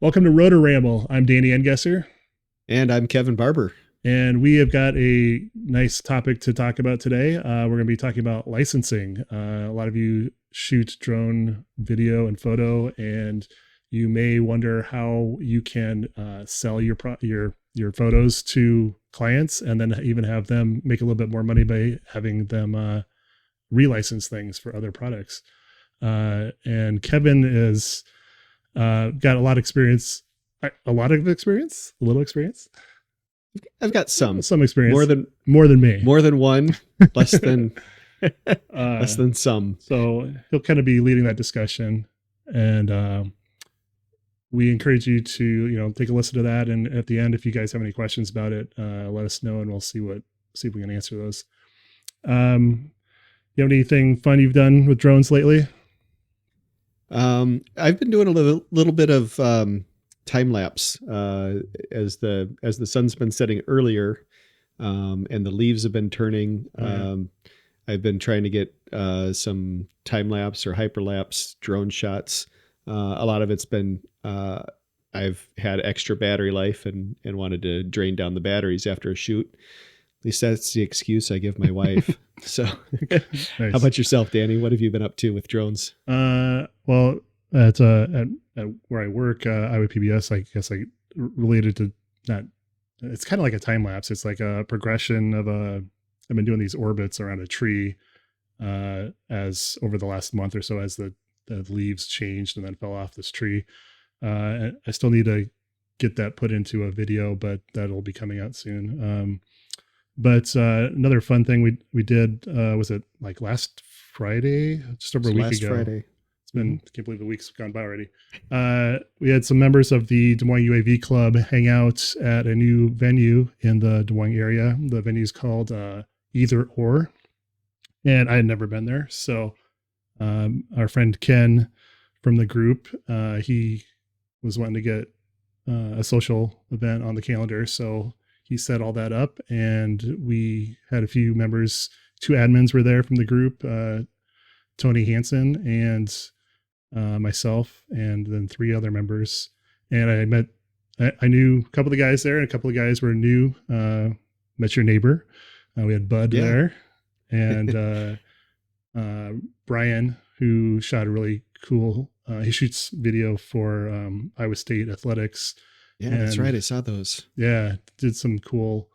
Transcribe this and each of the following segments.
Welcome to Rotor Ramble. I'm Danny Engesser. And I'm Kevin Barber. And we have got a nice topic to talk about today. We're going to be talking about licensing. A lot of you shoot drone video and photo, and you may wonder how you can sell your photos to clients and then even have them make a little bit more money by having them relicense things for other products. And Kevin is got a lot of experience. A little experience. I've got some experience. More than me. More than one. Less than less than some. So he'll kind of be leading that discussion, and we encourage you to take a listen to that. And at the end, if you guys have any questions about it, let us know, and we'll see if we can answer those. You have anything fun you've done with drones lately? I've been doing a little bit of time lapse as the sun's been setting earlier, and the leaves have been turning. I've been trying to get some time lapse or hyperlapse drone shots. A lot of it's been I've had extra battery life and wanted to drain down the batteries after a shoot. At least that's the excuse I give my wife. So nice. How about yourself, Danny? What have you been up to with drones? Well, at where I work, IWPBS, I guess related to that. It's kind of like a time lapse. It's like a progression of I've been doing these orbits around a tree as over the last month or so as the leaves changed and then fell off this tree. I still need to get that put into a video, but that'll be coming out soon. But another fun thing we did was it like last Friday, just over a week ago. Friday. It's been, I can't believe the week's gone by already. We had some members of the Des Moines UAV Club hang out at a new venue in the Des Moines area. The venue is called Either Or, and I had never been there. So our friend Ken from the group, he was wanting to get a social event on the calendar. So he set all that up, and we had a few members, 2 admins were there from the group, Tony Hansen and myself, and then 3 other members. And I knew a couple of the guys there, and a couple of guys were new. Met your neighbor. We had Bud there, and Bryan, who shot a really cool, he shoots video for Iowa State athletics. Yeah, that's right. I saw those. Yeah, did some cool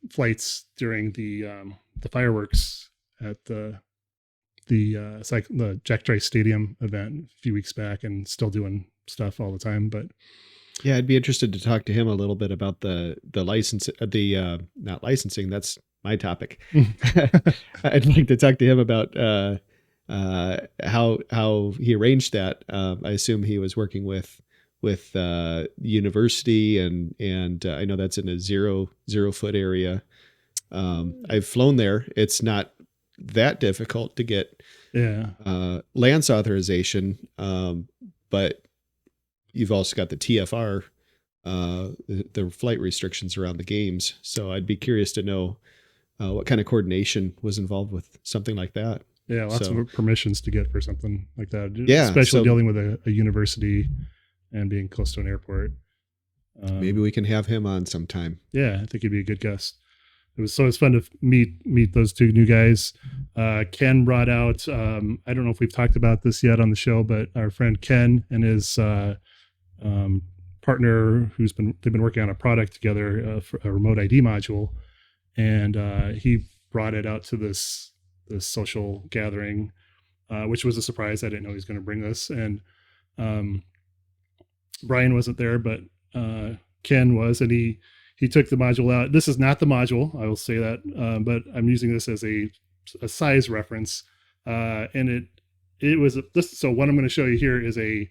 flights during the fireworks at the Jack Trice Stadium event a few weeks back, and still doing stuff all the time. But yeah, I'd be interested to talk to him a little bit about the license, not licensing. That's my topic. I'd like to talk to him about how he arranged that. I assume he was working with university, and I know that's in a zero foot area. I've flown there. It's not that difficult to get LANC authorization, but you've also got the TFR, the flight restrictions around the games. So I'd be curious to know what kind of coordination was involved with something like that. Yeah, lots of permissions to get for something like that. Yeah, especially dealing with a university and being close to an airport. Maybe we can have him on sometime. Yeah, I think he'd be a good guest. It's fun to meet those 2 new guys. Ken brought out, I don't know if we've talked about this yet on the show, but our friend Ken and his partner, they've been working on a product together for a remote ID module, and he brought it out to this social gathering, which was a surprise. I didn't know he was going to bring this, and Bryan wasn't there, but Ken was, and he took the module out. This is not the module, I will say that, but I'm using this as a size reference, and it was this. So what I'm going to show you here is a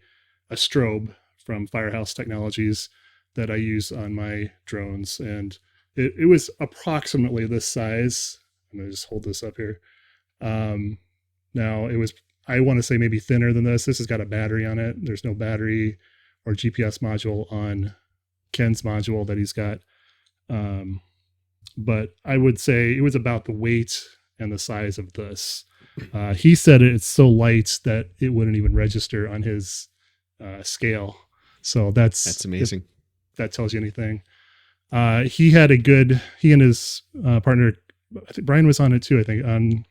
strobe from Firehouse Technologies that I use on my drones, and it was approximately this size. I'm going to just hold this up here. Now it was, I want to say maybe thinner than this. This has got a battery on it. There's no battery or GPS module on Ken's module that he's got. But I would say it was about the weight and the size of this. He said it's so light that it wouldn't even register on his scale. So That's amazing. if that tells you anything. He and his partner, I think Bryan was on it too. I think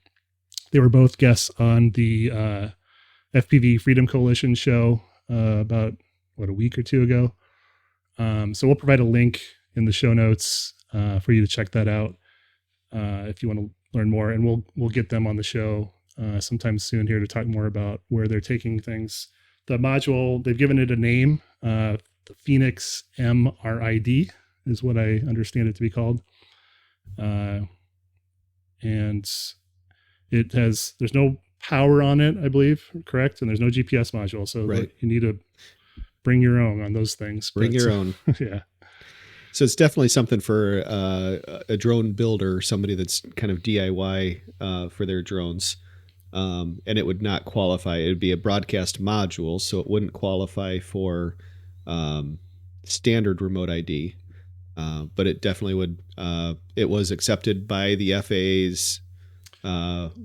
they were both guests on the FPV Freedom Coalition show about a week or two ago. So we'll provide a link in the show notes for you to check that out if you want to learn more, and we'll get them on the show sometime soon here to talk more about where they're taking things. The module, they've given it a name, the Phoenix mRID is what I understand it to be called. And there's no power on it, I believe, correct? And there's no GPS module. So right. You need to bring your own on those things. Bring your own. Yeah. So it's definitely something for a drone builder, somebody that's kind of DIY for their drones. And it would not qualify. It would be a broadcast module, so it wouldn't qualify for standard remote ID. But it definitely would. It was accepted by the FAA's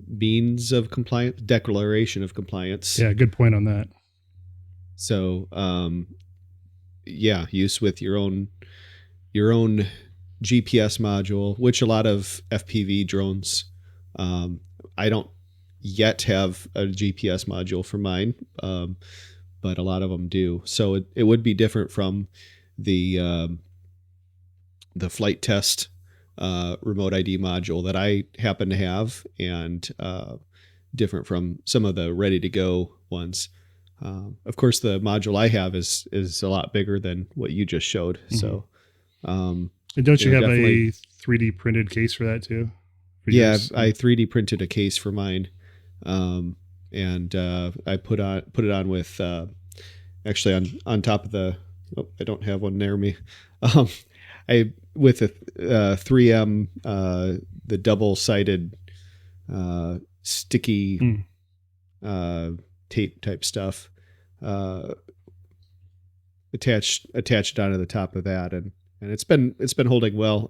means of compliance, declaration of compliance. Yeah, good point on that. So, use with your own GPS module, which a lot of FPV drones, I don't yet have a GPS module for mine, but a lot of them do. So it would be different from the flight test remote ID module that I happen to have, and different from some of the ready to go ones. Of course, the module I have is a lot bigger than what you just showed. Mm-hmm. So, and don't you have a 3D printed case for that too? Yeah, I 3D printed a case for mine, and I put it on with actually on top of the. Oh, I don't have one near me. I with a 3M the double-sided sticky tape type stuff attached onto the top of that, and it's been holding well.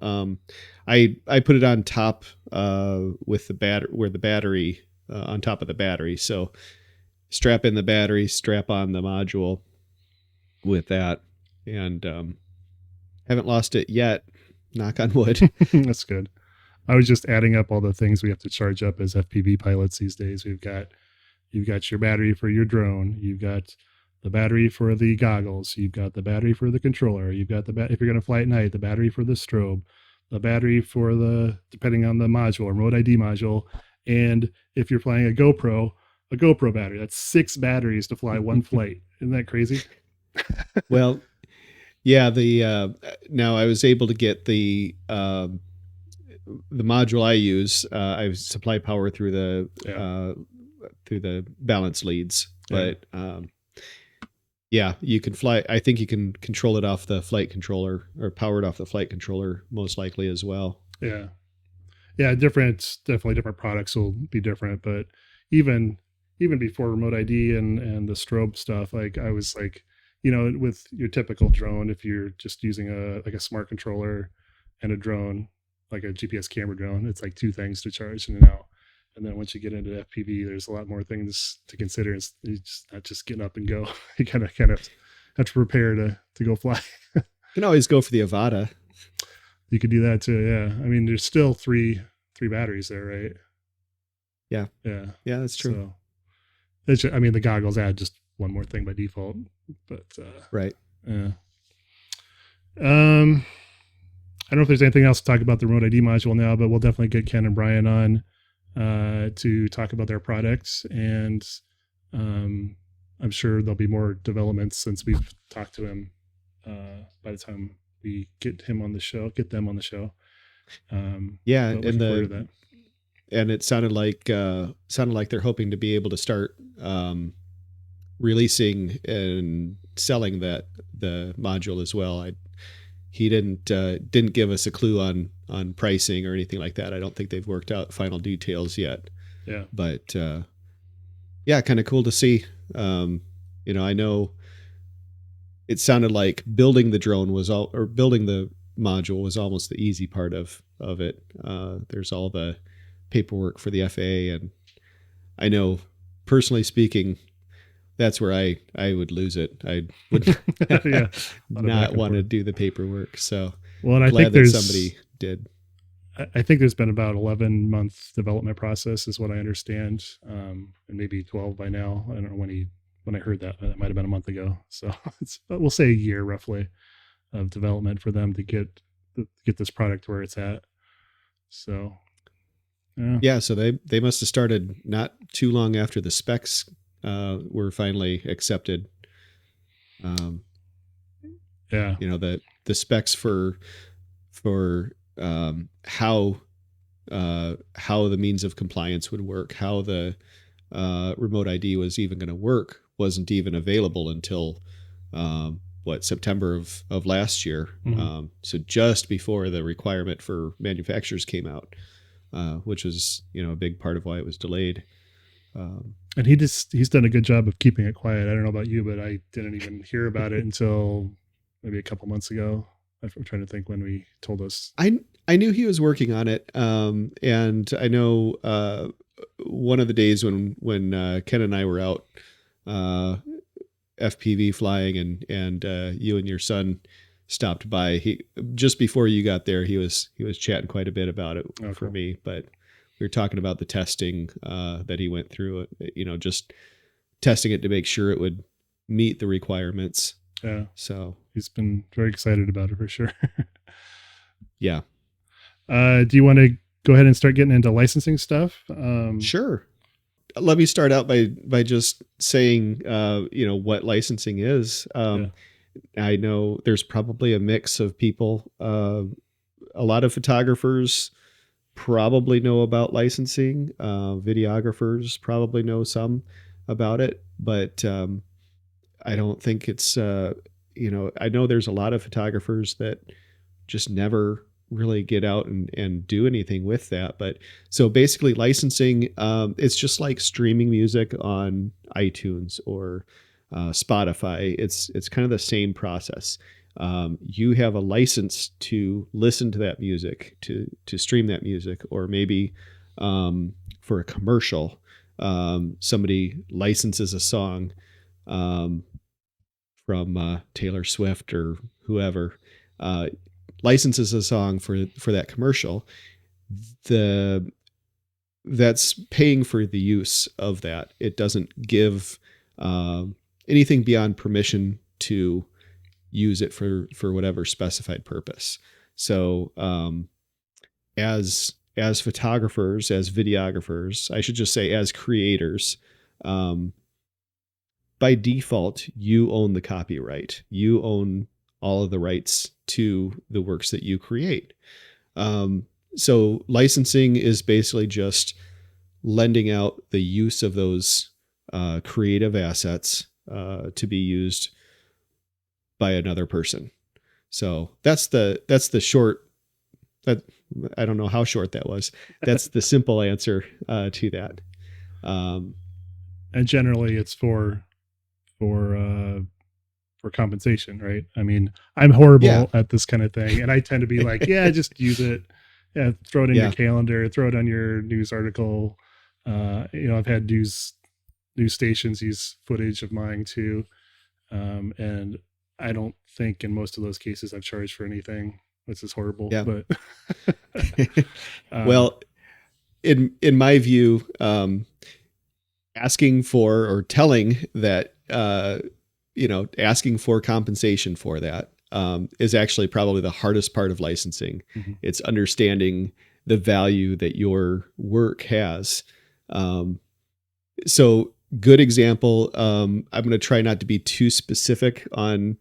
I put it on top with the battery on top of the battery, so strap in the battery, strap on the module with that, and haven't lost it yet, knock on wood. That's good. I was just adding up all the things we have to charge up as FPV pilots these days. You've got your battery for your drone. You've got the battery for the goggles. You've got the battery for the controller. You've got if you're going to fly at night, the battery for the strobe, the battery for depending on the module, remote ID module. And if you're flying a GoPro battery. That's 6 batteries to fly one flight. Isn't that crazy? Well, yeah, now I was able to get the module I use. I supply power through the balance leads, but you can fly. I think you can control it off the flight controller, or power it off the flight controller, most likely as well. Yeah, definitely different products will be different, but even before remote ID and the strobe stuff, like I was like, with your typical drone, if you're just using a smart controller and a drone, like a GPS camera drone, it's like 2 things to charge in and out. And then once you get into FPV, there's a lot more things to consider. It's not just getting up and go. You kind of have to prepare to go fly. You can always go for the Avata. You could do that too. Yeah. I mean, there's still three batteries there, right? Yeah. Yeah. Yeah, that's true. So the goggles add just one more thing by default, but right. Yeah. I don't know if there's anything else to talk about the remote ID module now, but we'll definitely get Ken and Bryan on to talk about their products, and I'm sure there'll be more developments since we've talked to him by the time we get them on the show. And it sounded like they're hoping to be able to start releasing and selling the module as well. He didn't give us a clue on pricing or anything like that. I don't think they've worked out final details yet. Yeah. But kind of cool to see. I know it sounded like building the drone building the module was almost the easy part of it. There's all the paperwork for the FAA, and I know, personally speaking, that's where I would lose it. I would Yeah, not want to do the paperwork. So well, and I glad think that somebody did. I think there's been about 11-month development process is what I understand. And maybe 12 by now. I don't know when I heard that, it might've been a month ago. So we'll say a year roughly of development for them to get this product where it's at. So, yeah. So they must've started not too long after the specs, were finally accepted. Yeah. You know, the specs for how the means of compliance would work, how the remote ID was even going to work wasn't even available until September of last year. Mm-hmm. So just before the requirement for manufacturers came out, which was, a big part of why it was delayed. And he's done a good job of keeping it quiet. I don't know about you, but I didn't even hear about it until maybe a couple months ago. I'm trying to think when we told us. I knew he was working on it. And I know one of the days when Ken and I were out FPV flying and you and your son stopped by, he just before you got there, he was chatting quite a bit about it for me, but we were talking about the testing that he went through, just testing it to make sure it would meet the requirements. Yeah. So he's been very excited about it for sure. Yeah. Do you want to go ahead and start getting into licensing stuff? Sure. Let me start out by just saying, what licensing is. I know there's probably a mix of people. A lot of photographers probably know about licensing. Videographers probably know some about it, but I don't think it's, I know there's a lot of photographers that just never really get out and do anything with that. But so basically licensing, it's just like streaming music on iTunes or Spotify. It's kind of the same process. You have a license to listen to that music, to stream that music, or maybe for a commercial, somebody licenses a song from Taylor Swift or whoever, licenses a song for that commercial. That's paying for the use of that. It doesn't give anything beyond permission to use it for whatever specified purpose. So as photographers, as videographers, I should just say as creators, by default, you own the copyright. You own all of the rights to the works that you create. So licensing is basically just lending out the use of those creative assets to be used by another person. So that's the short. That I don't know how short that was. That's the simple answer to that. And generally, it's for compensation, right? I mean, I'm horrible at this kind of thing, and I tend to be like, yeah, just use it. Yeah, throw it in your calendar, throw it on your news article. I've had news stations use footage of mine too, and I don't think in most of those cases I've charged for anything, which is horrible. Yeah. But well, in my view, asking for or telling that asking for compensation for that is actually probably the hardest part of licensing. Mm-hmm. It's understanding the value that your work has. So good example. I'm going to try not to be too specific on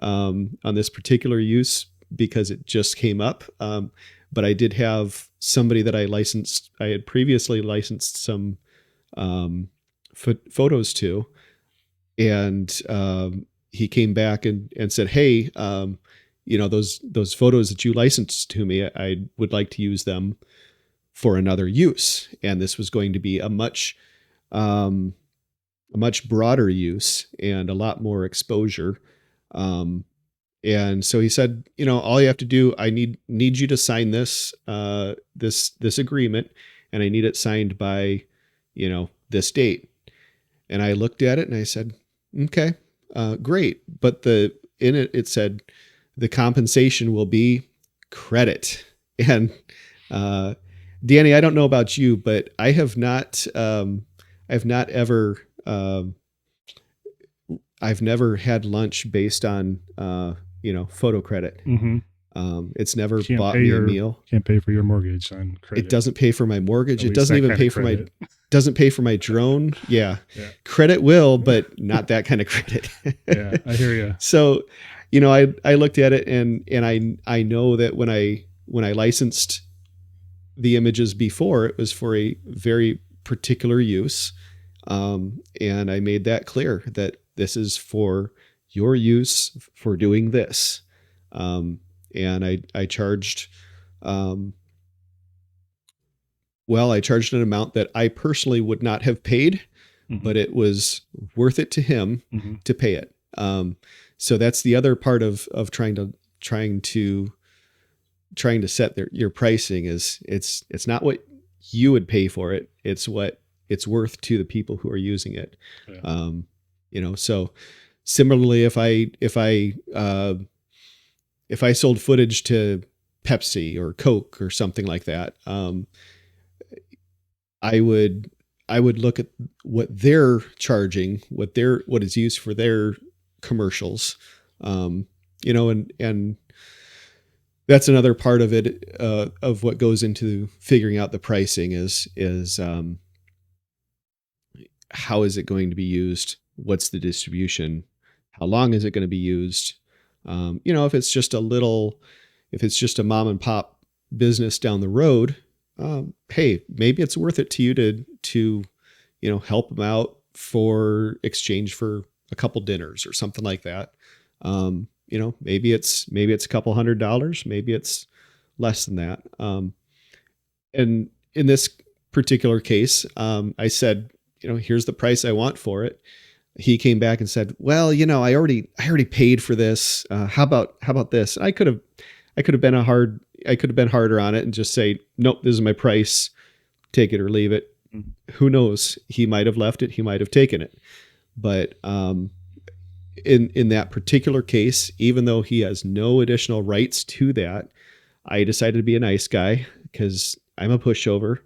this particular use because it just came up. But I did have somebody that I licensed. I had previously licensed some photos to, and he came back and said, "Hey, those photos that you licensed to me, I would like to use them for another use." And this was going to be a much broader use and a lot more exposure. And so he said, all you have to do, I need you to sign this agreement, and I need it signed by, this date. And I looked at it and I said, okay, great. But in it, it said the compensation will be credit. And, Danny, I don't know about you, but I've never had lunch based on, photo credit. Mm-hmm. It's never bought me a meal. Can't pay for your mortgage on credit. It doesn't pay for my mortgage. It doesn't even pay for doesn't pay for my drone. Yeah. Credit will, but not that kind of credit. Yeah, I hear you. So, I looked at it and I know that when I licensed the images before, it was for a very particular use. And I made that clear that this is for your use for doing this. And I charged, I charged an amount that I personally would not have paid, but it was worth it to him to pay it. So that's the other part of trying to set your pricing is it's not what you would pay for it. It's what it's worth to the people who are using it. Yeah. So similarly, if I sold footage to Pepsi or Coke or something like that, I would look at what they're charging, what is used for their commercials, and that's another part of it, of what goes into figuring out the pricing is how is it going to be used? What's the distribution? How long is it going to be used? If it's just a mom and pop business down the road, hey, maybe it's worth it to you to help them out for exchange for a couple dinners or something like that. Maybe it's a couple $100, maybe it's less than that. And in this particular case, I said, here's the price I want for it. He came back and said, well, I already paid for this. How about this? I could have been harder on it and just say, nope, this is my price. Take it or leave it. Who knows? He might have left it. He might have taken it. But, in that particular case, even though he has no additional rights to that, I decided to be a nice guy because I'm a pushover.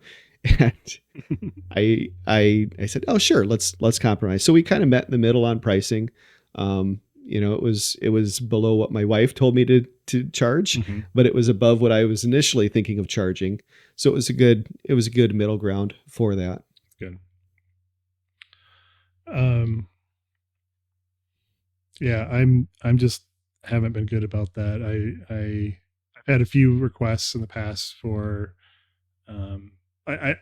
And I said, oh, sure, let's compromise. So we kind of met in the middle on pricing. It was below what my wife told me to charge, but it was above what I was initially thinking of charging. So it was a good middle ground for that. Good. Yeah, I'm just haven't been good about that. I've had a few requests in the past for, I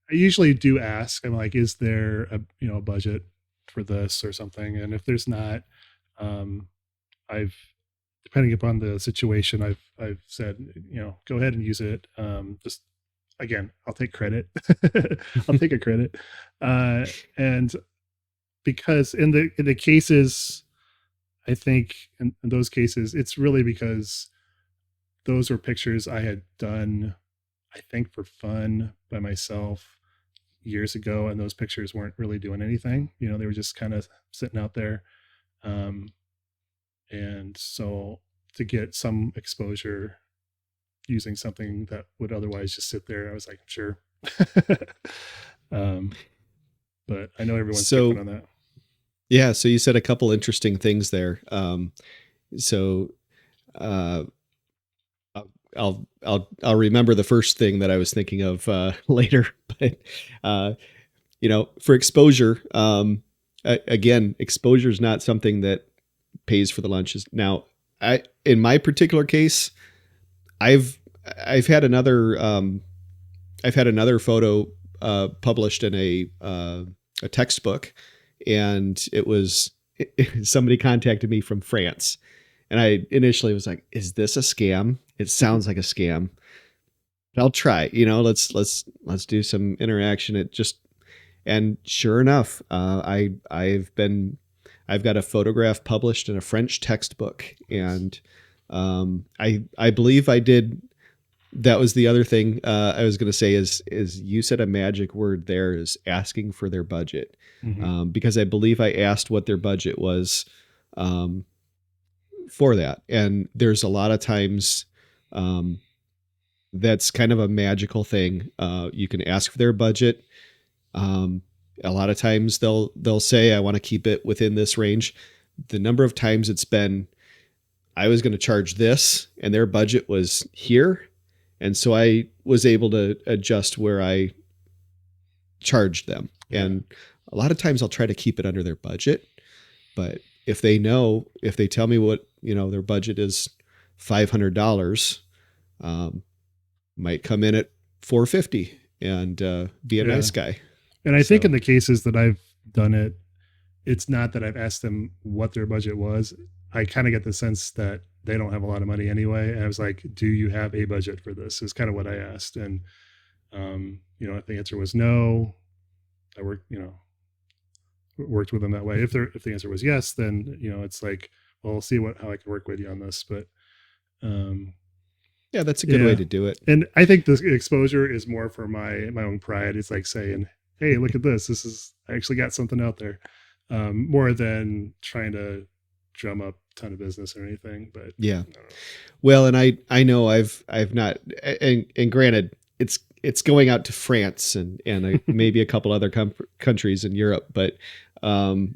usually do ask, I'm like, is there a budget for this or something? And if there's not, depending upon the situation, I've said, go ahead and use it. Just again, I'll take credit. I'll take a credit. And because in the cases, I think in those cases, it's really because those were pictures I had done, I think, for fun by myself years ago. And those pictures weren't really doing anything. They were just kind of sitting out there. And so to get some exposure using something that would otherwise just sit there, I was like, sure. But I know everyone's different on that. Yeah. So you said a couple interesting things there. I'll remember the first thing that I was thinking of later, but for exposure, again, exposure is not something that pays for the lunches. Now, in my particular case, I've had another photo published in a textbook, and it was somebody contacted me from France, and I initially was like, "Is this a scam? It sounds like a scam." But I'll try. Let's do some interaction. And sure enough, I've got a photograph published in a French textbook, and I believe I did that was the other thing I was going to say is you said a magic word there is asking for their budget. Because I believe I asked what their budget was for that. And there's a lot of times that's kind of a magical thing. You can ask for their budget. A lot of times they'll say, I want to keep it within this range. The number of times it's been, I was going to charge this and their budget was here. And so I was able to adjust where I charged them. Yeah. And a lot of times I'll try to keep it under their budget, but if they tell me what, their budget is $500, might come in at $450 and be a nice guy. And I think in the cases that I've done it, it's not that I've asked them what their budget was. I kind of get the sense that they don't have a lot of money anyway. And I was like, do you have a budget for this? Is kind of what I asked. And, if the answer was no, I worked with them that way. If the answer was yes, then, it's like, well, we'll see how I can work with you on this. But, yeah, that's a good way to do it. And I think the exposure is more for my own pride. It's like saying, hey, look at this. I actually got something out there, more than trying to drum up a ton of business or anything. But yeah, well, and I know I've not, and granted, it's going out to France and maybe a couple other countries in Europe, but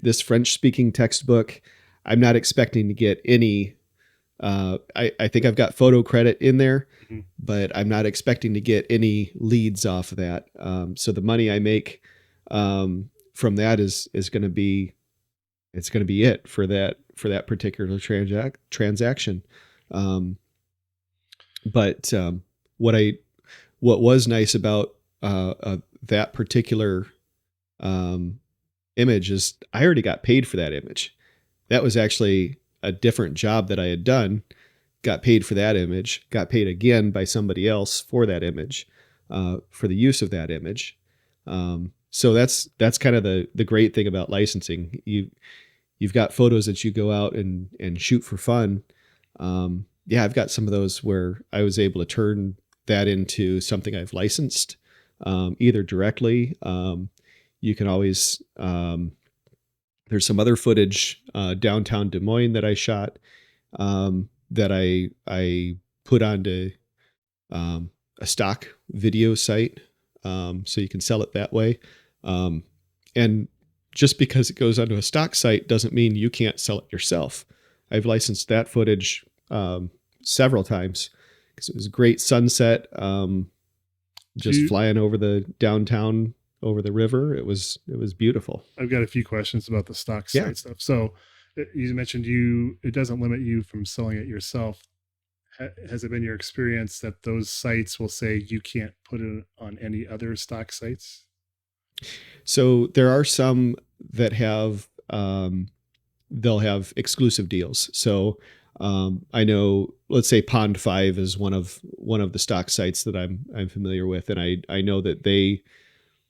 this French speaking textbook, I'm not expecting to get any. I think I've got photo credit in there, but I'm not expecting to get any leads off of that. So the money I make from that is going to be, it's going to be it for that particular transaction. But what was nice about that particular image is I already got paid for that image. That was actually a different job that I had done, got paid for that image, got paid again by somebody else for that image, for the use of that image. So that's kind of the great thing about licensing. You've got photos that you go out and shoot for fun. Yeah, I've got some of those where I was able to turn that into something I've licensed, either directly. You can always, there's some other footage downtown Des Moines that I shot that I put onto a stock video site, so you can sell it that way. And just because it goes onto a stock site doesn't mean you can't sell it yourself. I've licensed that footage several times because it was a great sunset, just flying over the downtown over the river. It was beautiful. I've got a few questions about the stock site stuff. So you mentioned it doesn't limit you from selling it yourself. Has it been your experience that those sites will say you can't put it on any other stock sites? So there are some that have, they'll have exclusive deals. So I know, let's say Pond 5 is one of the stock sites that I'm familiar with. And I know that they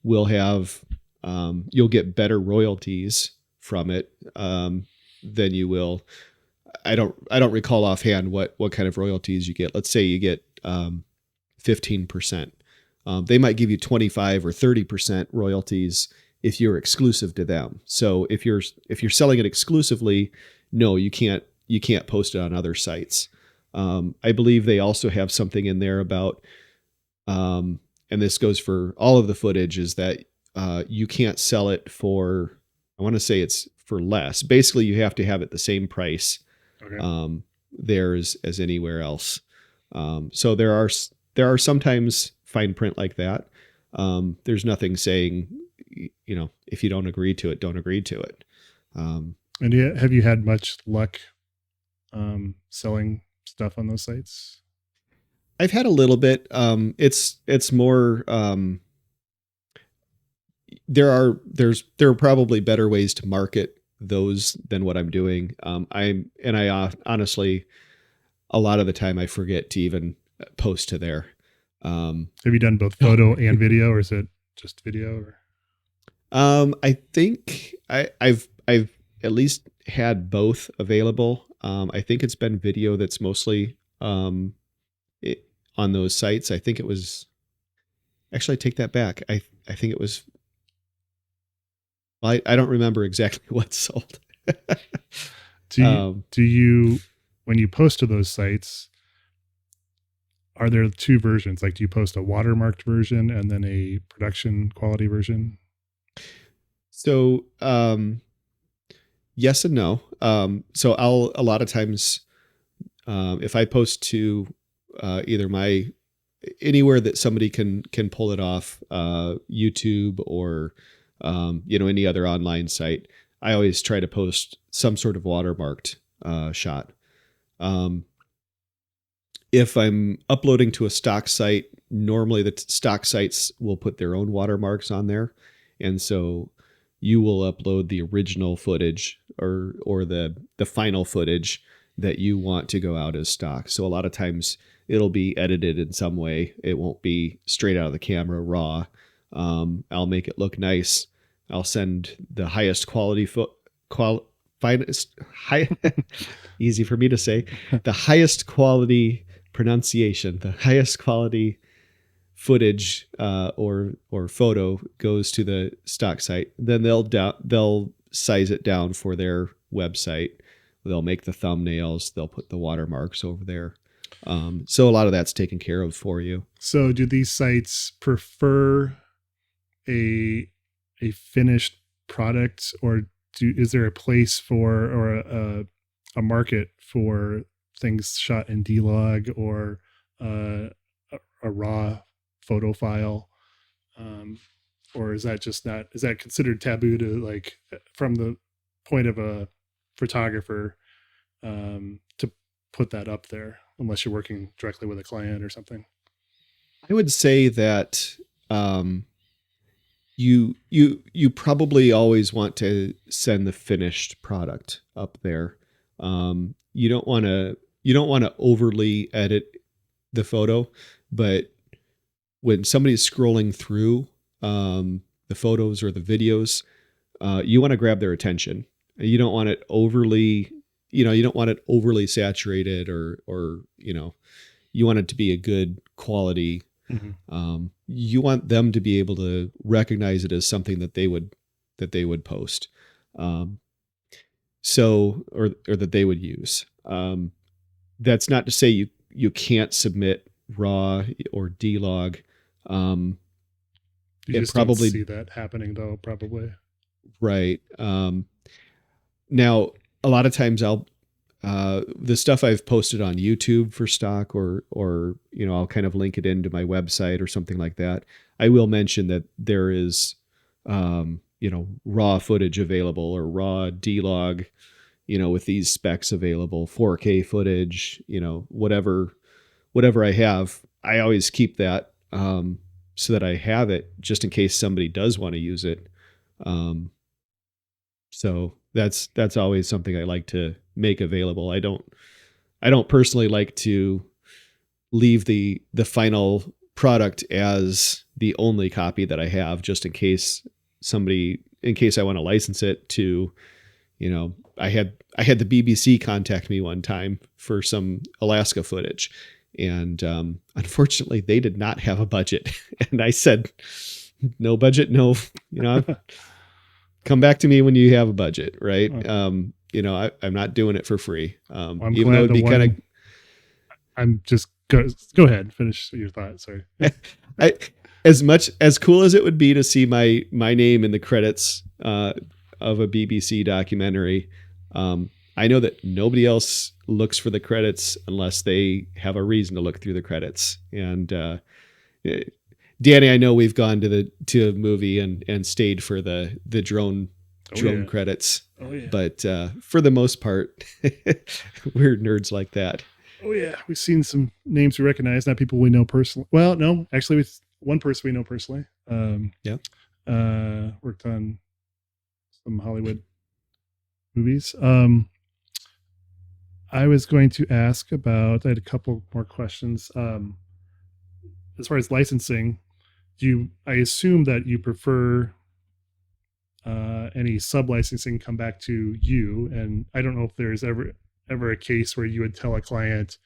will have, you'll get better royalties from it than you will. I don't recall offhand what kind of royalties you get. Let's say you get 15%. They might give you 25 or 30% royalties if you're exclusive to them. So if you're selling it exclusively, no, you can't post it on other sites. I believe they also have something in there about, and this goes for all of the footage, is that you can't sell it for, I want to say it's for less. Basically, you have to have it the same price there as anywhere else. So there are sometimes fine print like that. There's nothing saying, if you don't agree to it, don't agree to it. And have you had much luck selling stuff on those sites? I've had a little bit. It's more, there are probably better ways to market those than what I'm doing. I honestly, a lot of the time I forget to even post to there. Have you done both photo and video, or is it just video? Or? I think I've at least had both available. I think it's been video that's mostly, on those sites. I think it was, actually I take that back. I think it was, I don't remember exactly what sold. Do you, when you post to those sites, are there two versions? Like, do you post a watermarked version and then a production quality version? So, yes and no. So I'll, a lot of times, if I post to either anywhere that somebody can pull it off, YouTube or any other online site, I always try to post some sort of watermarked shot. If I'm uploading to a stock site, normally the stock sites will put their own watermarks on there, and so you will upload the original footage or the final footage that you want to go out as stock. So a lot of times it'll be edited in some way. It won't be straight out of the camera raw. I'll make it look nice. I'll send the highest quality easy for me to say, the highest quality pronunciation, the highest quality footage or photo goes to the stock site. Then they'll size it down for their website. They'll make the thumbnails. They'll put the watermarks over there. So a lot of that's taken care of for you. So do these sites prefer a finished product, or is there a place for, or a market for things shot in D-Log or a raw photo file? Or is that just not, is that considered taboo to, like, from the point of a photographer, to put that up there unless you're working directly with a client or something? I would say that you probably always want to send the finished product up there. You don't want to overly edit the photo, but when somebody's scrolling through the photos or the videos, you want to grab their attention. You don't want it overly, you don't want it overly saturated or you want it to be a good quality. Mm-hmm. You want them to be able to recognize it as something that they would post. So, or that they would use. That's not to say you can't submit raw or D-Log. You just probably don't see that happening though, probably. Right. Now, a lot of times the stuff I've posted on YouTube for stock or I'll kind of link it into my website or something like that. I will mention that there is, raw footage available or raw D-Log, with these specs available, 4K footage, whatever I have, I always keep that, so that I have it just in case somebody does want to use it. So that's always something I like to make available. I don't personally like to leave the final product as the only copy that I have, just in case I want to license it to, I had the BBC contact me one time for some Alaska footage, and unfortunately they did not have a budget. And I said, no budget, no, come back to me when you have a budget, right? I'm not doing it for free. Even though it'd be kind of, I'm just go ahead, finish your thought. Sorry. As cool as it would be to see my name in the credits of a BBC documentary, I know that nobody else looks for the credits unless they have a reason to look through the credits. And Danny, I know we've gone to a movie and stayed for the drone credits. Oh yeah. But for the most part, we're nerds like that. Oh yeah, we've seen some names we recognize, not people we know personally. Well, no, actually, one person we know personally. Worked on some Hollywood movies. I was going to ask about, I had a couple more questions. As far as licensing, I assume that you prefer any sub-licensing come back to you. And I don't know if there's ever a case where you would tell a client,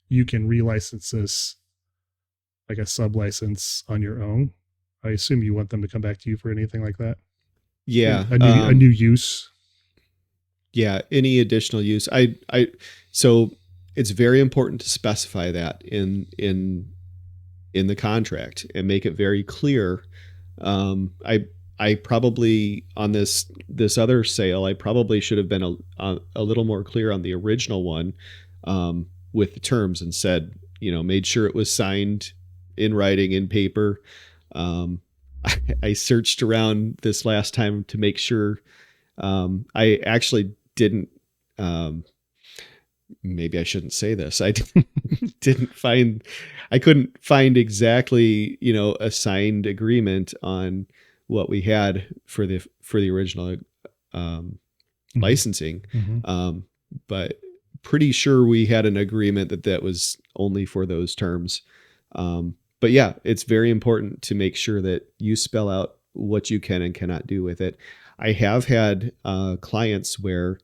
you can relicense this like a sub license on your own, I assume you want them to come back to you for anything like that. Yeah. A new use. Yeah. Any additional use. So it's very important to specify that in the contract and make it very clear. I probably on this other sale, I probably should have been a little more clear on the original one, with the terms and said, made sure it was signed in writing, in paper. I searched around this last time to make sure. I actually didn't, maybe I shouldn't say this. I I couldn't find exactly, a signed agreement on what we had for the original, licensing. Mm-hmm. But pretty sure we had an agreement that was only for those terms. But yeah, it's very important to make sure that you spell out what you can and cannot do with it. I have had clients where,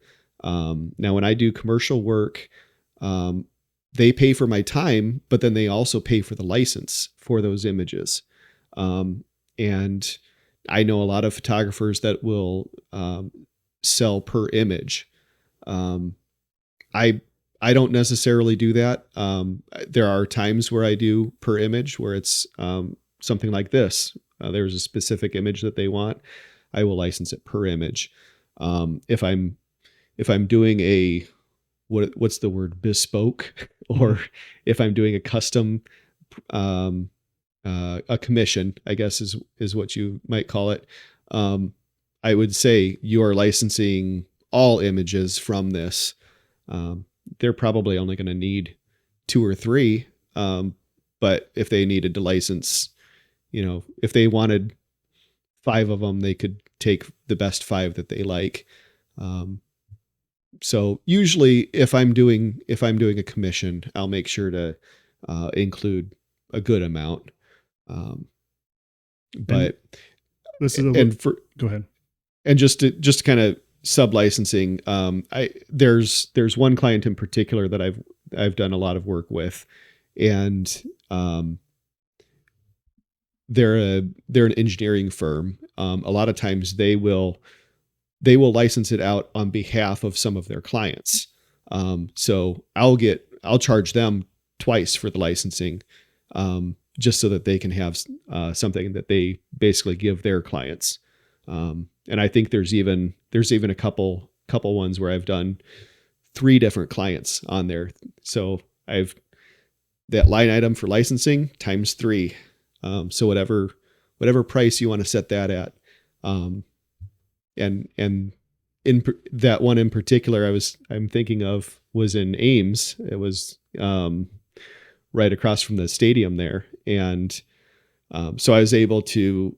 now when I do commercial work, they pay for my time, but then they also pay for the license for those images. And I know a lot of photographers that will sell per image. I don't necessarily do that. There are times where I do per image, where it's something like this. There's a specific image that they want. I will license it per image. If I'm doing a what's the word, bespoke, or if I'm doing a custom, a commission, I guess is what you might call it. I would say you are licensing all images from this. They're probably only going to need 2 or 3. But if they needed to license, if they wanted 5 of them, they could take the best 5 that they like. So usually if I'm doing a commission, I'll make sure to include a good amount. But this is go ahead. And just to kind of sub licensing, there's one client in particular that I've done a lot of work with, and they're an engineering firm. A lot of times they will license it out on behalf of some of their clients. So I'll charge them twice for the licensing, just so that they can have something that they basically give their clients. And I think there's even a couple ones where I've done 3 different clients on there. So I've that line item for licensing times 3. So whatever price you want to set that at. And in that one in particular, I'm thinking of was in Ames. It was right across from the stadium there, and so I was able to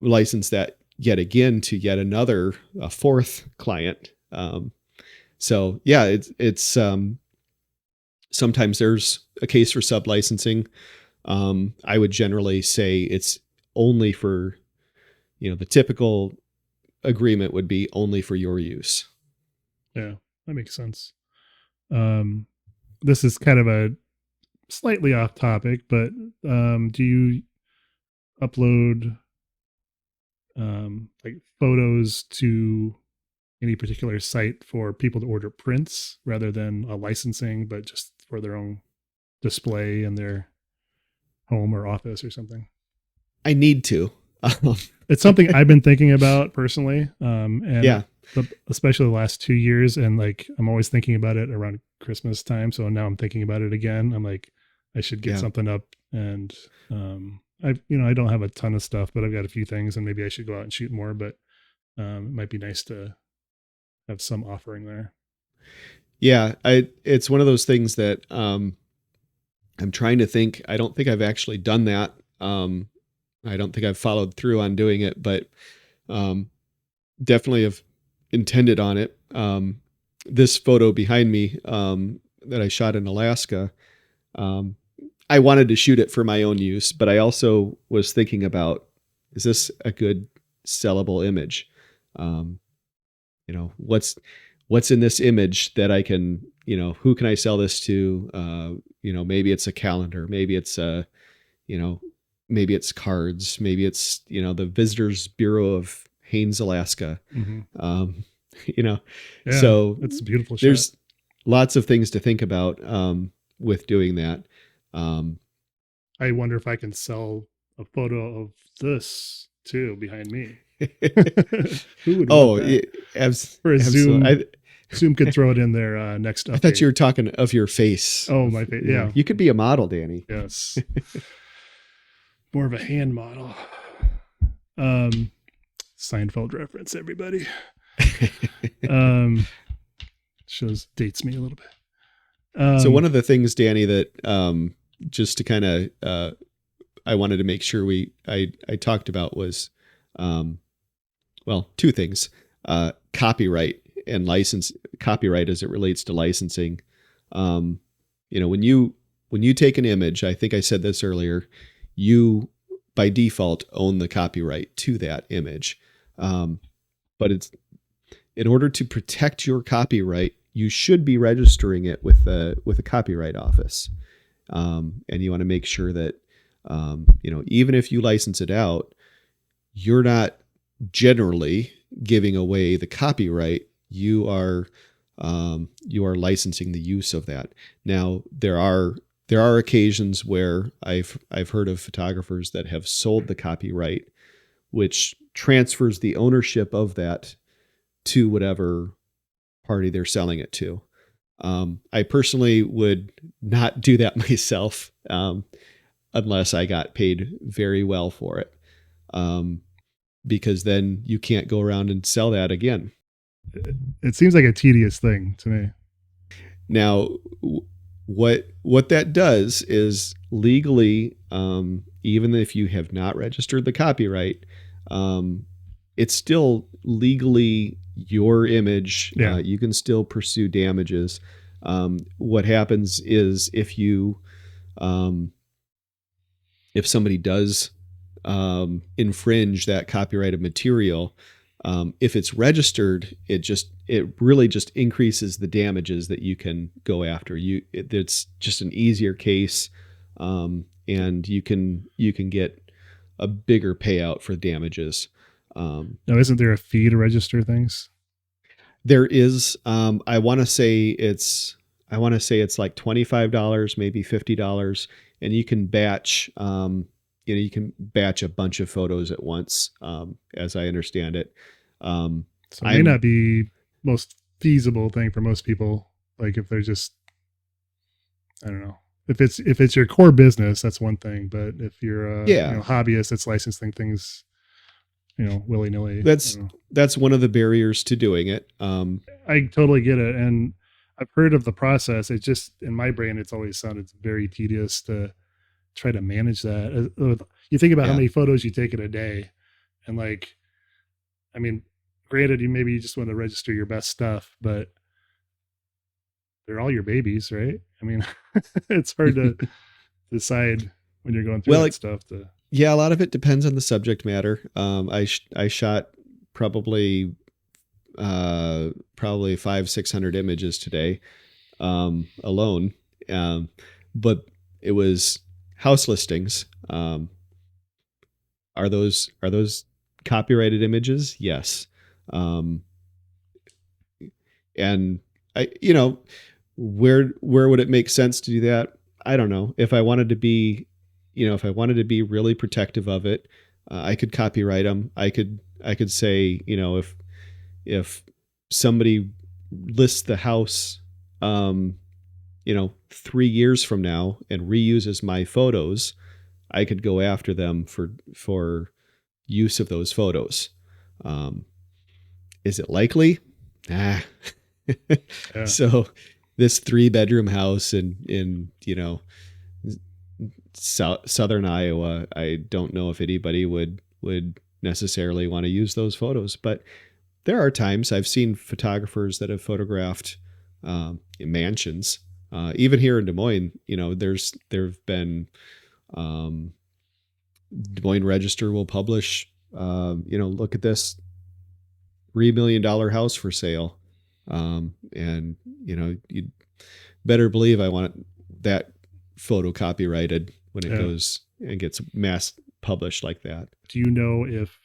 license that yet again to yet another 4th client. So yeah, it's sometimes there's a case for sub licensing. I would generally say it's only for, the typical agreement would be only for your use. Yeah, that makes sense. This is kind of a slightly off topic, but do you upload like photos to any particular site for people to order prints rather than a licensing, but just for their own display in their home or office or something? I need to. It's something I've been thinking about personally. And yeah, especially the last 2 years. And like, I'm always thinking about it around Christmas time. So now I'm thinking about it again. I'm like, I should get something up, and I don't have a ton of stuff, but I've got a few things, and maybe I should go out and shoot more, but it might be nice to have some offering there. Yeah. It's one of those things that, I'm trying to think. I don't think I've actually done that. I don't think I've followed through on doing it, but, definitely have intended on it. This photo behind me, that I shot in Alaska, I wanted to shoot it for my own use, but I also was thinking about, is this a good sellable image? What's in this image that I can, who can I sell this to? Maybe it's a calendar, maybe it's a maybe it's cards, maybe it's, the Visitors Bureau of Haines, Alaska. Yeah, so it's a beautiful shot. There's lots of things to think about with doing that. I wonder if I can sell a photo of this too behind me. Who would want that? For a absolutely. Zoom could throw it in their next update. I thought you were talking of your face. Oh, my face. Yeah. You could be a model, Danny. Yes. More of a hand model. Seinfeld reference, everybody. Dates me a little bit. So one of the things, Danny, that just to kind of I wanted to make sure I talked about was two things. Copyright and copyright as it relates to licensing. When you take an image, I think I said this earlier, you by default own the copyright to that image. But it's in order to protect your copyright, you should be registering it with a copyright office. And you want to make sure that, even if you license it out, you're not generally giving away the copyright. You are licensing the use of that. Now, there are occasions where I've heard of photographers that have sold the copyright, which transfers the ownership of that to whatever party they're selling it to. I personally would not do that myself unless I got paid very well for it, because then you can't go around and sell that again. It seems like a tedious thing to me. Now, what that does is legally, even if you have not registered the copyright, it's still legally your image. Yeah. You can still pursue damages. What happens is if somebody does infringe that copyrighted material, if it's registered, it really just increases the damages that you can go after. It's just an easier case, and you can get a bigger payout for damages. Now, isn't there a fee to register things? There is. I want to say it's like $25, maybe $50, and you can batch. You can batch a bunch of photos at once, as I understand it. So it may not be most feasible thing for most people. Like if they're just, I don't know. If it's your core business, that's one thing. But if you're a hobbyist that's licensing things, willy nilly, that's one of the barriers to doing it. I totally get it, and I've heard of the process. It just in my brain, it's always sounded very tedious to try to manage that. You think about how many photos you take in a day, and granted, you just want to register your best stuff, but they're all your babies, right? It's hard to decide when you're going through that stuff. Yeah, a lot of it depends on the subject matter. I shot probably 500-600 images today alone, but it was house listings. Are those copyrighted images? Yes. And where would it make sense to do that? I don't know. If I wanted to be really protective of it, I could copyright them. I could say, if somebody lists the house, 3 years from now and reuses my photos, I could go after them for use of those photos. Is it likely? Yeah. So this 3-bedroom house in southern Iowa, I don't know if anybody would necessarily want to use those photos, but there are times I've seen photographers that have photographed mansions. Even here in Des Moines, there've been Des Moines Register will publish, look at this $3 million house for sale. And you'd better believe I want that photo copyrighted when it goes and gets mass published like that. Do you know if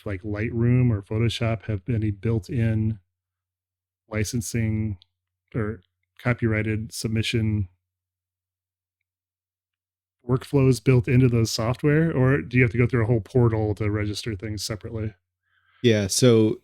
like Lightroom or Photoshop have any built-in licensing or copyrighted submission workflows built into the software, or do you have to go through a whole portal to register things separately? Yeah. So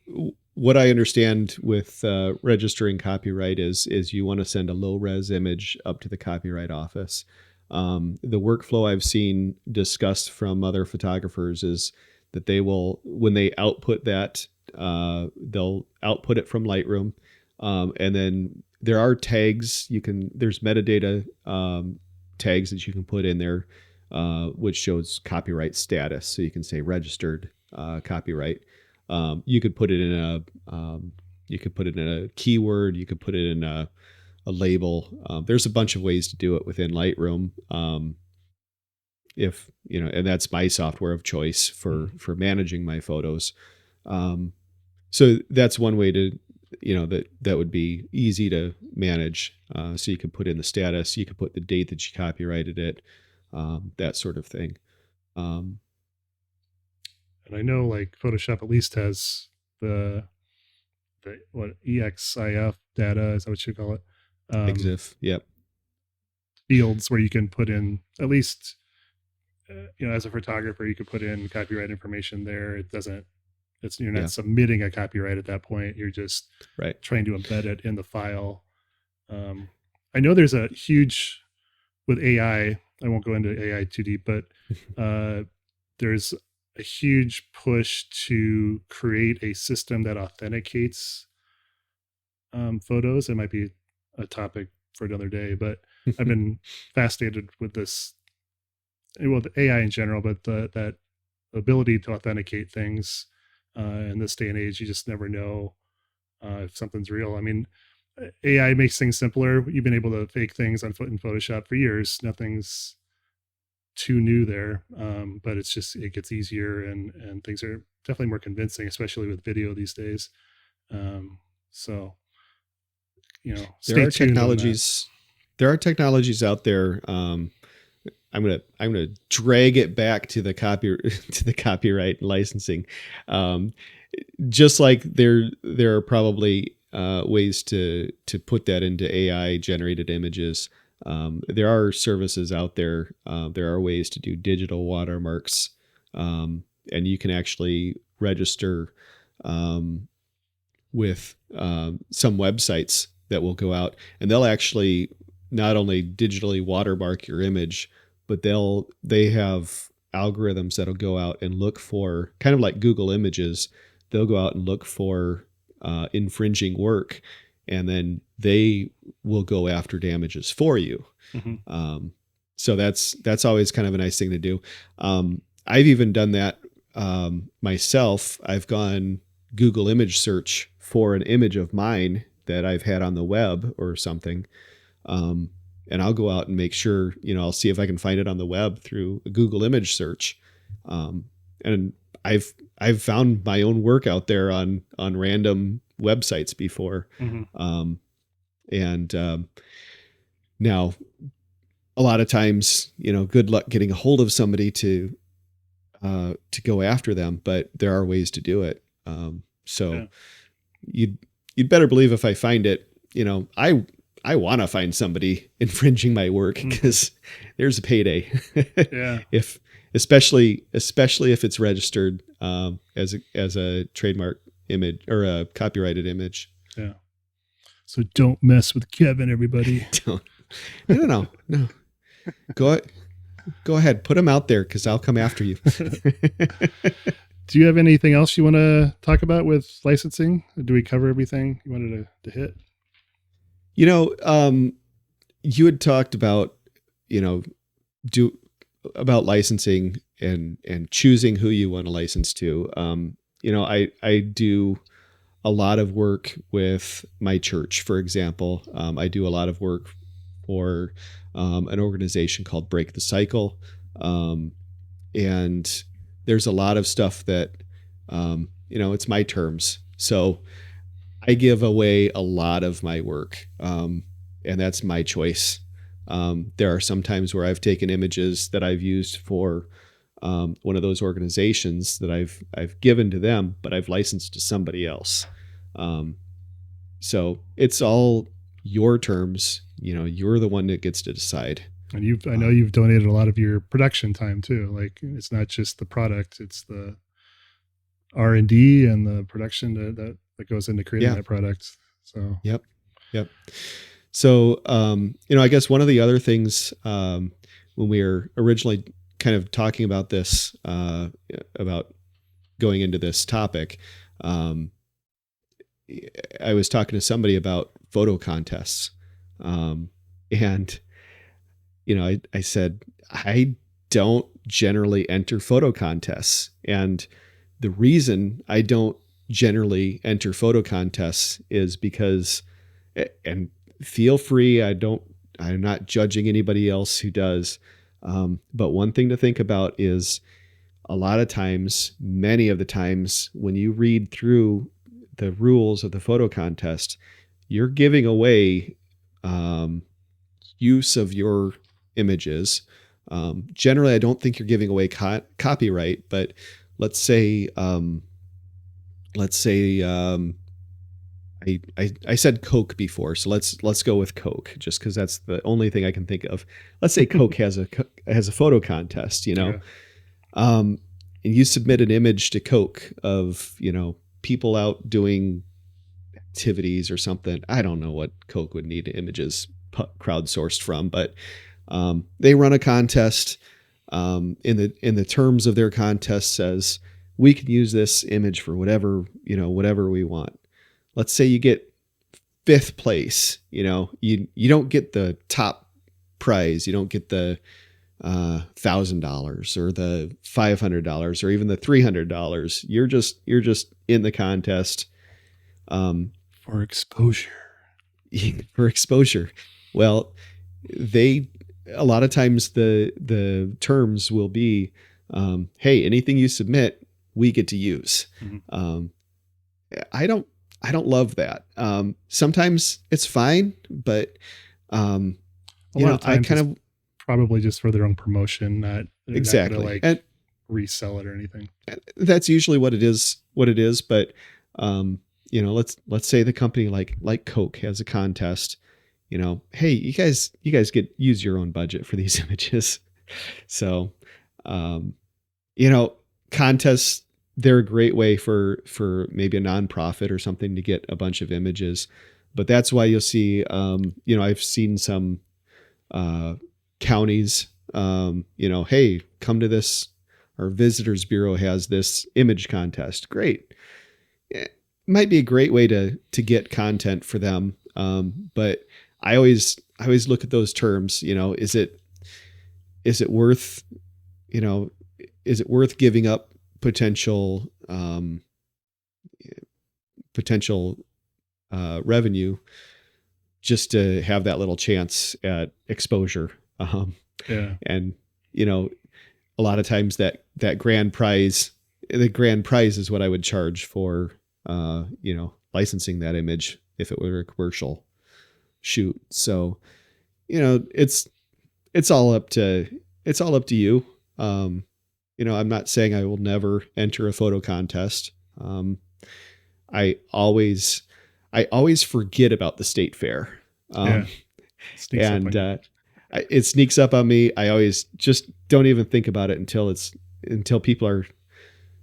what I understand with registering copyright is you want to send a low res image up to the copyright office. The workflow I've seen discussed from other photographers is that they will, when they output that, they'll output it from Lightroom. And then there are tags there's metadata tags that you can put in there, which shows copyright status. So you can say registered copyright. You could put it in a keyword. You could put it in a label. There's a bunch of ways to do it within Lightroom. If you know, and that's my software of choice for managing my photos. So that's one way to, that would be easy to manage. So you could put in the status, you could put the date that you copyrighted it, that sort of thing. And I know like Photoshop at least has the EXIF data, is that what you call it? EXIF, yep. Fields where you can put in at least, as a photographer, you could put in copyright information there. You're not submitting a copyright at that point. You're just trying to embed it in the file. I know there's a huge, with AI, I won't go into AI too deep, but there's a huge push to create a system that authenticates photos. It might be a topic for another day, but I've been fascinated with this, well, the AI in general, but that ability to authenticate things in this day and age. You just never know if something's real. I mean, AI makes things simpler. You've been able to fake things in Photoshop for years. Nothing's too new there, but it gets easier, and things are definitely more convincing, especially with video these days. So, there are technologies out there. I'm gonna drag it back to the copyright and licensing. Just like there are probably ways to put that into AI generated images. There are services out there. There are ways to do digital watermarks, and you can actually register with some websites that will go out, and they'll actually not only digitally watermark your image, but they have algorithms that'll go out and look for, kind of like Google Images. They'll go out and look for infringing work, and then they will go after damages for you. Mm-hmm. So that's always kind of a nice thing to do. I've even done that myself. I've gone Google image search for an image of mine that I've had on the web or something. And I'll go out and make sure, I'll see if I can find it on the web through a Google image search. And I've found my own work out there on random websites before. Mm-hmm. Now a lot of times, good luck getting a hold of somebody to go after them, but there are ways to do it. You'd better believe if I find it, I want to find somebody infringing my work, because there's a payday. Yeah. Especially if it's registered as a trademark image or a copyrighted image. Yeah. So don't mess with Kevin, everybody. No. Go ahead. Put them out there, because I'll come after you. Do you have anything else you want to talk about with licensing? Do we cover everything you wanted to hit? You had talked about, about licensing and choosing who you want to license to. I do a lot of work with my church, for example. I do a lot of work for an organization called Break the Cycle. And there's a lot of stuff that, it's my terms. So I give away a lot of my work, and that's my choice. There are some times where I've taken images that I've used for one of those organizations that I've given to them, but I've licensed to somebody else. So it's all your terms. You're the one that gets to decide. And I know you've donated a lot of your production time too. Like, it's not just the product, it's the R&D and the production that goes into creating that product. So, Yep. So, I guess one of the other things, when we were originally kind of talking about this, about going into this topic, I was talking to somebody about photo contests. And, I said, I don't generally enter photo contests. And the reason I don't generally enter photo contests is because, and feel free, I'm not judging anybody else who does. But one thing to think about is a lot of times, many of the times when you read through the rules of the photo contest, you're giving away use of your images. Generally, I don't think you're giving away copyright, but let's say I said Coke before, so let's go with Coke, just because that's the only thing I can think of. Let's say Coke has a photo contest, and you submit an image to Coke of people out doing activities or something. I don't know what Coke would need images crowdsourced from, but they run a contest. In the terms of their contest says we can use this image for whatever we want. Let's say you get 5th place. You don't get the top prize. You don't get the $1,000 or the $500 or even the $300. You're just in the contest for exposure. For exposure. Well, a lot of times the terms will be, hey, anything you submit, we get to use. Mm-hmm. I don't love that. Sometimes it's fine, but a lot of times I kind of probably just for their own promotion, not exactly not gonna, resell it or anything. That's usually what it is. But let's say the company like Coke has a contest. Hey, you guys use your own budget for these images. So, contests, they're a great way for maybe a nonprofit or something to get a bunch of images. But that's why you'll see, I've seen some counties, hey, come to this. Our visitors bureau has this image contest. Great. It might be a great way to get content for them. But I always look at those terms. Is it worth giving up potential revenue just to have that little chance at exposure? And a lot of times that grand prize, the grand prize is what I would charge for licensing that image if it were a commercial shoot. So it's all up to you. I'm not saying I will never enter a photo contest. I always forget about the state fair. It sneaks up on me. I always just don't even think about it until people are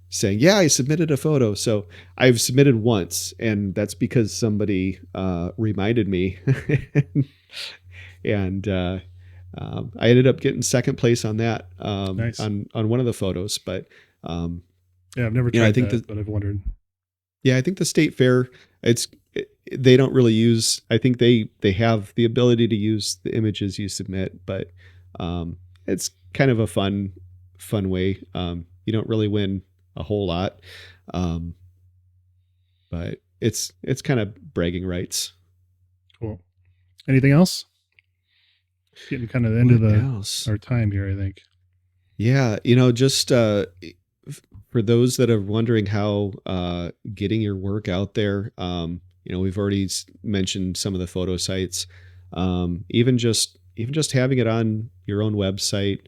saying, yeah, I submitted a photo. So I've submitted once, and that's because somebody reminded me. And I ended up getting 2nd place on that, nice. on one of the photos. But I've never tried but I've wondered. Yeah, I think the state fair, they don't really use. I think they have the ability to use the images you submit, but it's kind of a fun way. You don't really win a whole lot, but it's kind of bragging rights. Cool. Anything else? Getting kind of the end of our time here, I think. Yeah, just for those that are wondering how getting your work out there, we've already mentioned some of the photo sites. Even just even just having it on your own website,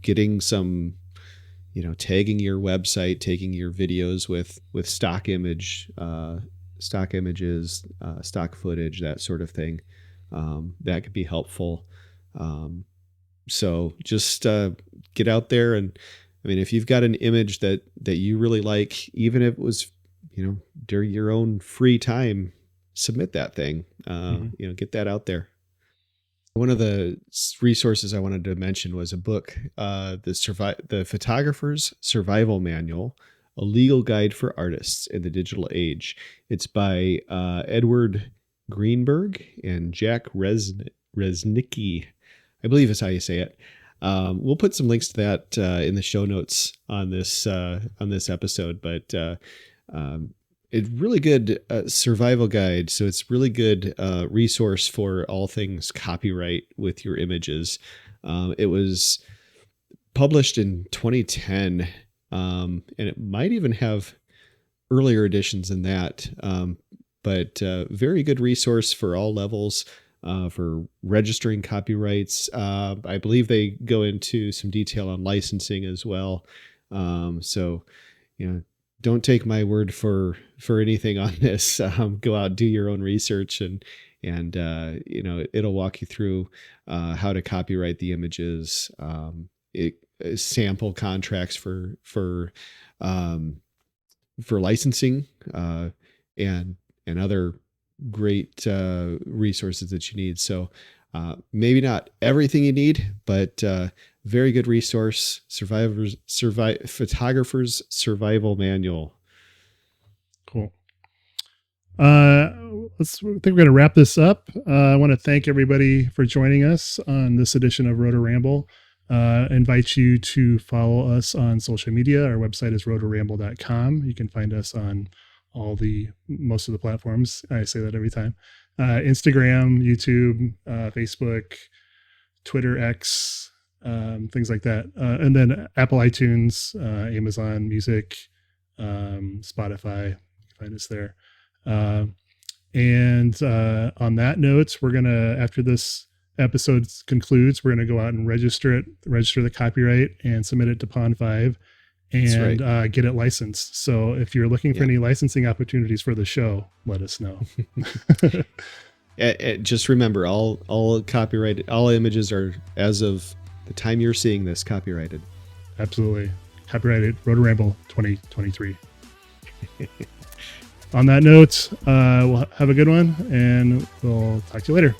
getting some, tagging your website, taking your videos with stock images, stock footage, that sort of thing. That could be helpful. So just get out there, and I mean, if you've got an image that you really like, even if it was, during your own free time, submit that thing. Get that out there. One of the resources I wanted to mention was a book, the Photographer's Survival Manual, A Legal Guide for Artists in the Digital Age. It's by Edward Greenberg and Jack Reznicki. I believe is how you say it. We'll put some links to that in the show notes on this episode, but it's really good survival guide. So it's really good resource for all things copyright with your images. It was published in 2010, and it might even have earlier editions than that. But very good resource for all levels. For registering copyrights. I believe they go into some detail on licensing as well. So, don't take my word for anything on this. Go out, do your own research, and it'll walk you through how to copyright the images, sample contracts for licensing, and other great resources that you need. So maybe not everything you need, but very good resource. Photographer's Survival Manual. Cool. I think we're going to wrap this up. I want to thank everybody for joining us on this edition of Rotor Ramble. Invite you to follow us on social media. Our website is rotorramble.com. You can find us on most of the platforms. I say that every time. Instagram, YouTube, Facebook, Twitter, X, things like that. And then Apple iTunes, Amazon Music, Spotify, you can find us there. And on that note, we're going to, after this episode concludes, we're going to go out and register the copyright and submit it to Pond 5. And right. Get it licensed. So if you're looking for any licensing opportunities for the show, let us know. Just remember, all copyrighted, all images are, as of the time you're seeing this, copyrighted. Absolutely. Copyrighted Rotor Ramble 2023. On that note, we'll have a good one, and we'll talk to you later.